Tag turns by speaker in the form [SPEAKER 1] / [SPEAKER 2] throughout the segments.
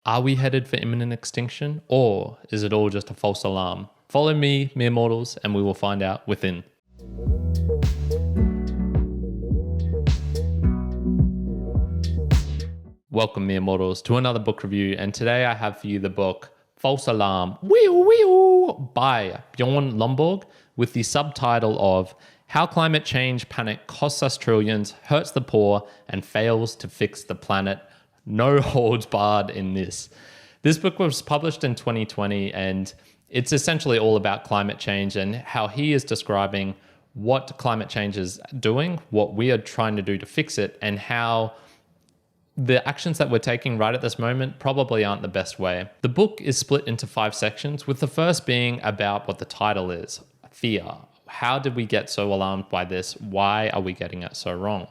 [SPEAKER 1] Are we headed for imminent extinction, or is it all just a false alarm? Follow me, mere mortals, and we will find out within. Welcome, mere mortals, to another book review, and today I have for you the book False Alarm by Bjorn Lomborg, with the subtitle of How Climate Change Panic Costs Us Trillions, Hurts the Poor, and Fails to Fix the Planet. No holds barred in this. This book was published in 2020, and it's essentially all about climate change and how he is describing what climate change is doing, what we are trying to do to fix it, and how the actions that we're taking right at this moment probably aren't the best way. The book is split into 5 sections, with the first being about what the title is, fear. How did we get so alarmed by this? Why are we getting it so wrong?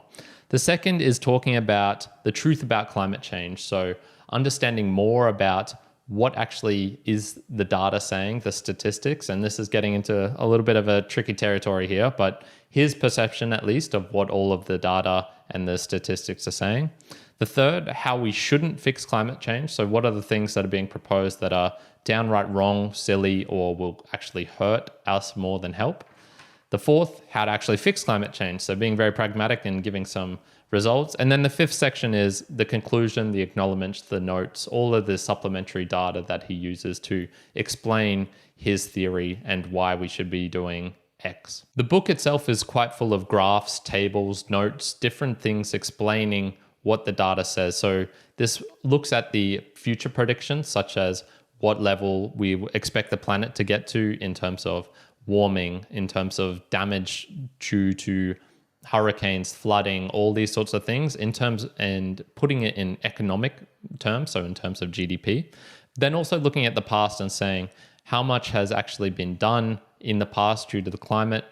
[SPEAKER 1] The second is talking about the truth about climate change. So understanding more about what actually is the data saying, the statistics, and this is getting into a little bit of a tricky territory here, but his perception at least of what all of the data and the statistics are saying. The third, how we shouldn't fix climate change. So what are the things that are being proposed that are downright wrong, silly, or will actually hurt us more than help? The fourth, how to actually fix climate change. So being very pragmatic and giving some results. And then the fifth section is the conclusion, the acknowledgements, the notes, all of the supplementary data that he uses to explain his theory and why we should be doing X. The book itself is quite full of graphs, tables, notes, different things explaining what the data says. So this looks at the future predictions, such as what level we expect the planet to get to in terms of warming, in terms of damage due to hurricanes, flooding, all these sorts of things, in terms and putting it in economic terms, so in terms of GDP. Then also looking at the past and saying how much has actually been done in the past due to the climate.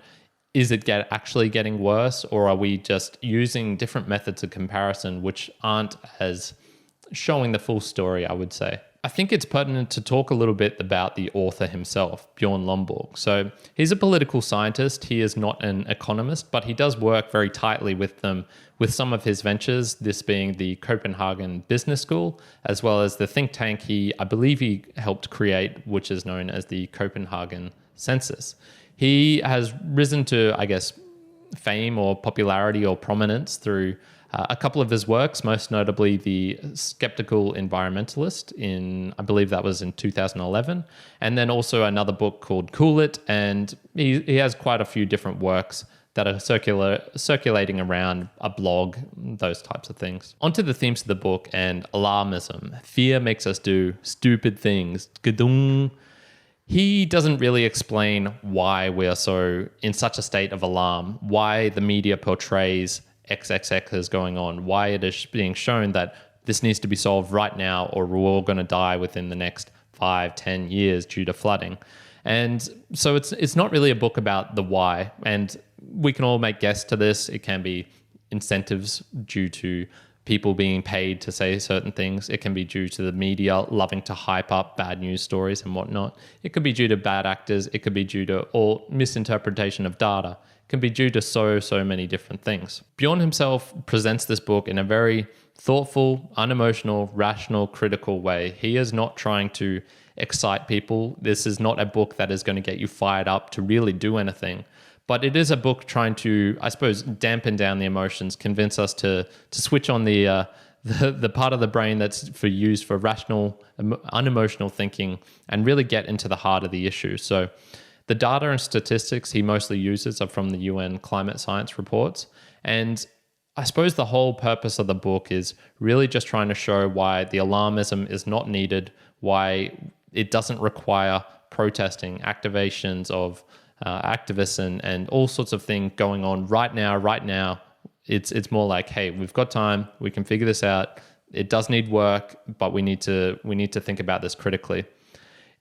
[SPEAKER 1] Is it actually getting worse, or are we just using different methods of comparison which aren't as showing the full story, I would say? I think it's pertinent to talk a little bit about the author himself, Bjorn Lomborg. So he's a political scientist. He is not an economist, but he does work very tightly with them, with some of his ventures, this being the Copenhagen Business School, as well as the think tank I believe he helped create, which is known as the Copenhagen Census. He has risen to, I guess, fame or popularity or prominence through a couple of his works, most notably The Skeptical Environmentalist I believe that was in 2011, and then also another book called Cool It, and he has quite a few different works that are circulating around a blog, those types of things. Onto the themes of the book and alarmism. Fear makes us do stupid things. Gadung. He doesn't really explain why we are so in such a state of alarm, why the media portrays XXX is going on, why it is being shown that this needs to be solved right now or we're all going to die within the next 5-10 years due to flooding. And so it's not really a book about the why, and we can all make guess to this. It can be incentives due to people being paid to say certain things. It can be due to the media loving to hype up bad news stories and whatnot. It could be due to bad actors. It could be due to all misinterpretation of data. It can be due to so many different things. Bjorn himself presents this book in a very thoughtful, unemotional, rational, critical way. He is not trying to excite people. This is not a book that is going to get you fired up to really do anything. But it is a book trying to, I suppose, dampen down the emotions, convince us to switch on the part of the brain that's used for rational, unemotional thinking and really get into the heart of the issue. So the data and statistics he mostly uses are from the UN climate science reports. And I suppose the whole purpose of the book is really just trying to show why the alarmism is not needed, why it doesn't require protesting, activations of activists and all sorts of things going on right now. It's more like, hey, we've got time, we can figure this out. It does need work, but we need to think about this critically.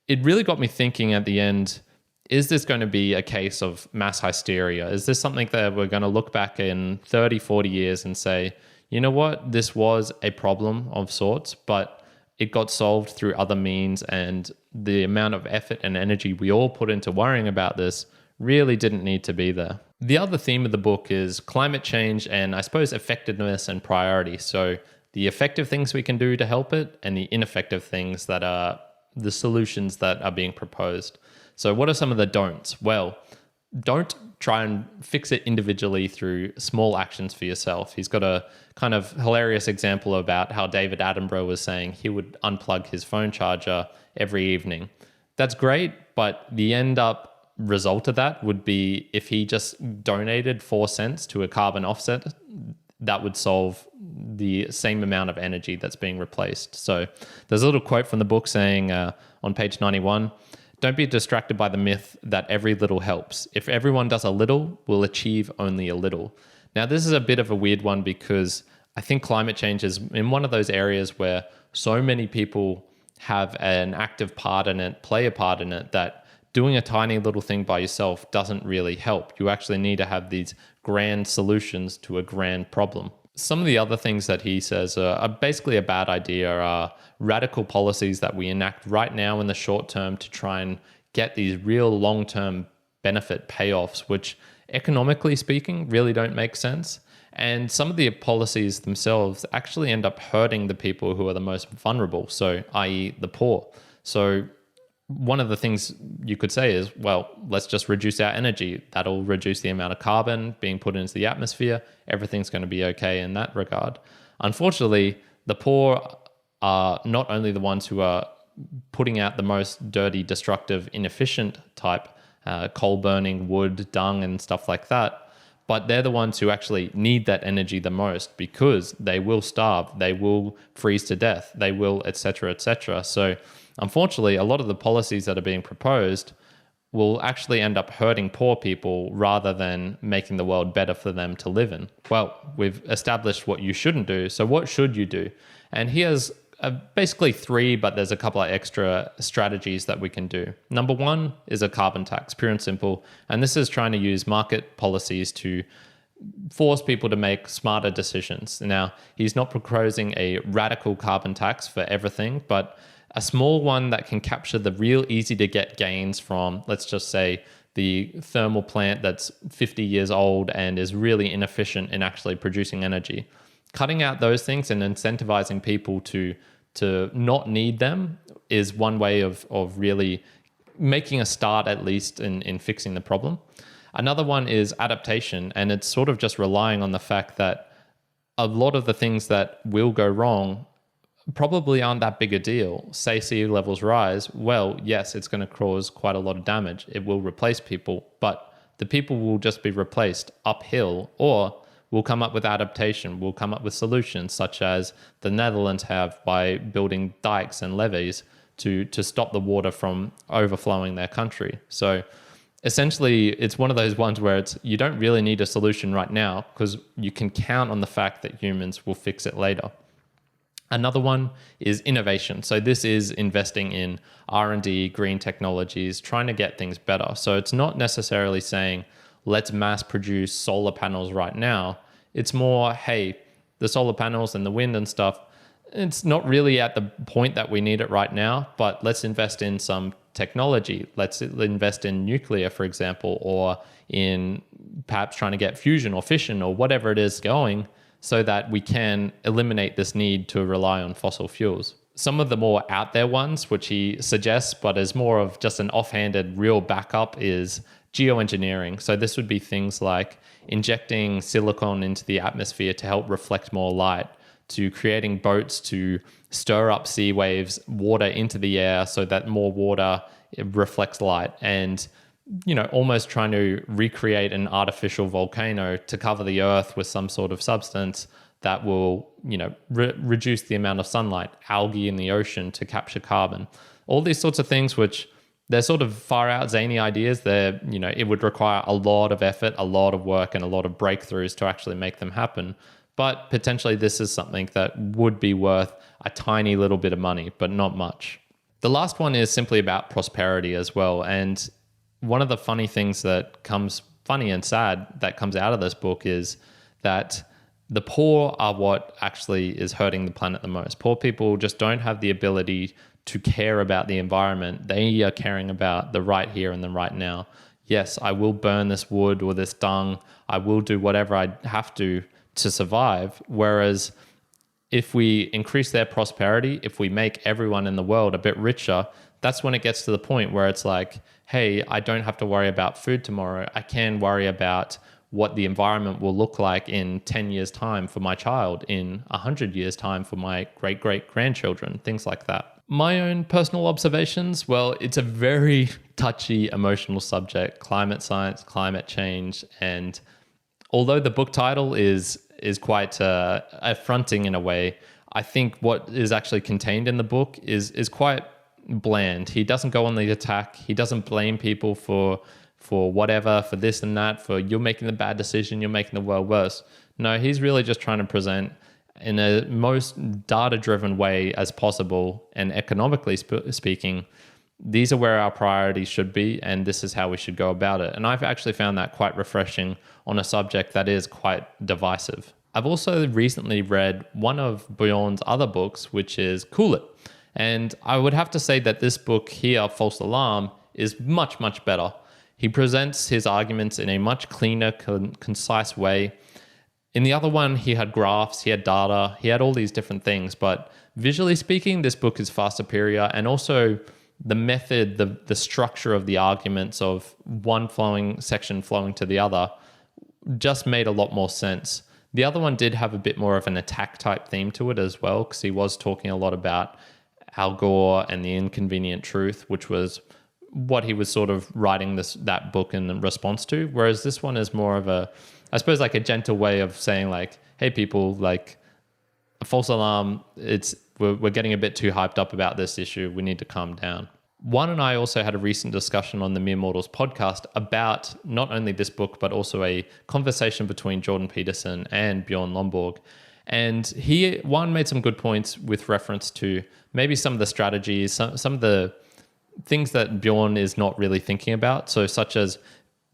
[SPEAKER 1] It really got me thinking at the end, is this going to be a case of mass hysteria? Is this something that we're going to look back in 30, 40 years and say, you know what, this was a problem of sorts, but it got solved through other means, and the amount of effort and energy we all put into worrying about this really didn't need to be there. The other theme of the book is climate change and, I suppose, effectiveness and priority. So the effective things we can do to help it and the ineffective things that are the solutions that are being proposed. So what are some of the don'ts? Well, don't try and fix it individually through small actions for yourself. He's got a kind of hilarious example about how David Attenborough was saying he would unplug his phone charger every evening. That's great, but the end up result of that would be if he just donated 4 cents to a carbon offset, that would solve the same amount of energy that's being replaced. So there's a little quote from the book saying on page 91, "Don't be distracted by the myth that every little helps. If everyone does a little, we'll achieve only a little." Now, this is a bit of a weird one because I think climate change is in one of those areas where so many people have an active part in it, play a part in it, that doing a tiny little thing by yourself doesn't really help. You actually need to have these grand solutions to a grand problem. Some of the other things that he says are basically a bad idea are radical policies that we enact right now in the short term to try and get these real long-term benefit payoffs, which economically speaking really don't make sense. And some of the policies themselves actually end up hurting the people who are the most vulnerable, so i.e. the poor. So one of the things you could say is, well, let's just reduce our energy. That'll reduce the amount of carbon being put into the atmosphere. Everything's going to be okay in that regard. Unfortunately, the poor are not only the ones who are putting out the most dirty, destructive, inefficient type coal burning, wood, dung, and stuff like that, but they're the ones who actually need that energy the most because they will starve, they will freeze to death, they will, etc., etc. So unfortunately, a lot of the policies that are being proposed will actually end up hurting poor people rather than making the world better for them to live in. Well, we've established what you shouldn't do, so what should you do? And here's basically 3, but there's a couple of extra strategies that we can do. Number 1 is a carbon tax, pure and simple. And this is trying to use market policies to force people to make smarter decisions. Now, he's not proposing a radical carbon tax for everything, but a small one that can capture the real easy to get gains from, let's just say, the thermal plant that's 50 years old and is really inefficient in actually producing energy. Cutting out those things and incentivizing people to not need them is one way of really making a start, at least in fixing the problem. Another one is adaptation, and it's sort of just relying on the fact that a lot of the things that will go wrong probably aren't that big a deal. Say sea levels rise, well, yes, it's going to cause quite a lot of damage. It will replace people, but the people will just be replaced uphill, or we'll come up with adaptation. We'll come up with solutions such as the Netherlands have by building dikes and levees to stop the water from overflowing their country. So essentially, it's one of those ones where you don't really need a solution right now because you can count on the fact that humans will fix it later. Another one is innovation. So this is investing in R&D, green technologies, trying to get things better. So it's not necessarily saying, let's mass produce solar panels right now. It's more, hey, the solar panels and the wind and stuff, it's not really at the point that we need it right now, but let's invest in some technology. Let's invest in nuclear, for example, or in perhaps trying to get fusion or fission or whatever it is going so that we can eliminate this need to rely on fossil fuels. Some of the more out there ones, which he suggests, but is more of just an offhanded real backup, is geoengineering. So this would be things like injecting silicon into the atmosphere to help reflect more light, to creating boats to stir up sea waves, water into the air so that more water reflects light, and almost trying to recreate an artificial volcano to cover the earth with some sort of substance that will, reduce the amount of sunlight, algae in the ocean to capture carbon. All these sorts of things, which they're sort of far out zany ideas. It would require a lot of effort, a lot of work, and a lot of breakthroughs to actually make them happen. But potentially this is something that would be worth a tiny little bit of money, but not much. The last one is simply about prosperity as well. And one of the funny things that comes, funny and sad, that comes out of this book is that the poor are what actually is hurting the planet the most. Poor people just don't have the ability to care about the environment. They are caring about the right here and the right now. Yes, I will burn this wood or this dung. I will do whatever I have to survive. Whereas if we increase their prosperity, if we make everyone in the world a bit richer, that's when it gets to the point where it's like, hey, I don't have to worry about food tomorrow. I can worry about what the environment will look like in 10 years' time for my child, in 100 years' time for my great-great-grandchildren, things like that. My own personal observations, well, it's a very touchy, emotional subject, climate science, climate change, and although the book title is quite affronting in a way, I think what is actually contained in the book is quite bland. He doesn't go on the attack. He doesn't blame people for whatever, for this and that, for you're making the bad decision, you're making the world worse. No, he's really just trying to present in a most data-driven way as possible, and economically speaking, these are where our priorities should be, and this is how we should go about it. And I've actually found that quite refreshing on a subject that is quite divisive. I've also recently read one of Bjorn's other books, which is Cool It. And I would have to say that this book here, False Alarm, is much, much better. He presents his arguments in a much cleaner, concise way. In the other one, he had graphs, he had data, he had all these different things. But visually speaking, this book is far superior. And also the method, the structure of the arguments of one section flowing to the other just made a lot more sense. The other one did have a bit more of an attack type theme to it as well, because he was talking a lot about Al Gore and the inconvenient truth, which was what he was sort of writing that book in response to. Whereas this one is more of a, I suppose, like a gentle way of saying like, hey people, like a false alarm, we're getting a bit too hyped up about this issue. We need to calm down. Juan and I also had a recent discussion on the Mere Mortals podcast about not only this book, but also a conversation between Jordan Peterson and Bjorn Lomborg. And Juan made some good points with reference to maybe some of the strategies, some of the things that Bjorn is not really thinking about. So such as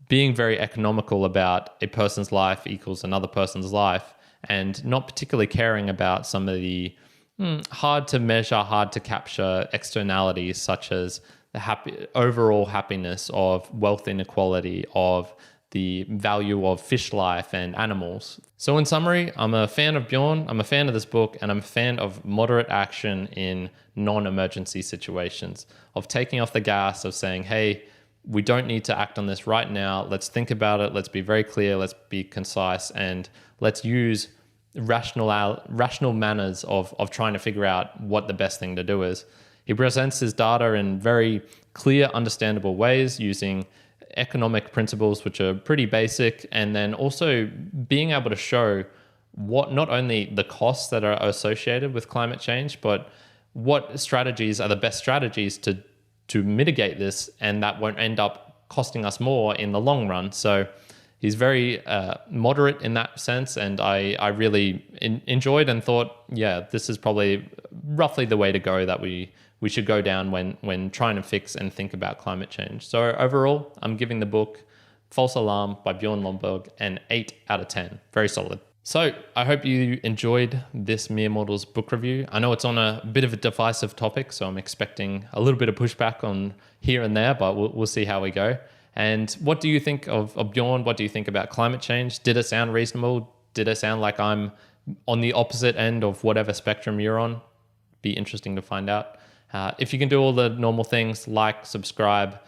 [SPEAKER 1] being very economical about a person's life equals another person's life, and not particularly caring about some of the hard to measure, hard to capture externalities, such as the overall happiness of wealth inequality, of the value of fish life and animals. So in summary, I'm a fan of Bjorn, I'm a fan of this book, and I'm a fan of moderate action in non-emergency situations, of taking off the gas, of saying, hey, we don't need to act on this right now. Let's think about it. Let's be very clear. Let's be concise, and let's use rational manners of trying to figure out what the best thing to do is. He presents his data in very clear, understandable ways using economic principles, which are pretty basic, and then also being able to show what not only the costs that are associated with climate change, but what strategies are the best strategies to mitigate this, and that won't end up costing us more in the long run. So he's very moderate in that sense, and I really enjoyed and thought, yeah, this is probably roughly the way to go that we should go down when trying to fix and think about climate change. So overall, I'm giving the book False Alarm by Bjorn Lomborg an 8 out of 10. Very solid. So I hope you enjoyed this Mere Mortals book review. I know it's on a bit of a divisive topic, so I'm expecting a little bit of pushback on here and there, but we'll see how we go. And what do you think of Bjorn? What do you think about climate change? Did it sound reasonable? Did it sound like I'm on the opposite end of whatever spectrum you're on? Be interesting to find out. If you can do all the normal things, like, subscribe,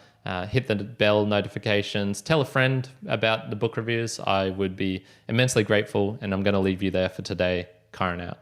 [SPEAKER 1] hit the bell notifications, tell a friend about the book reviews, I would be immensely grateful. And I'm going to leave you there for today. Karen out.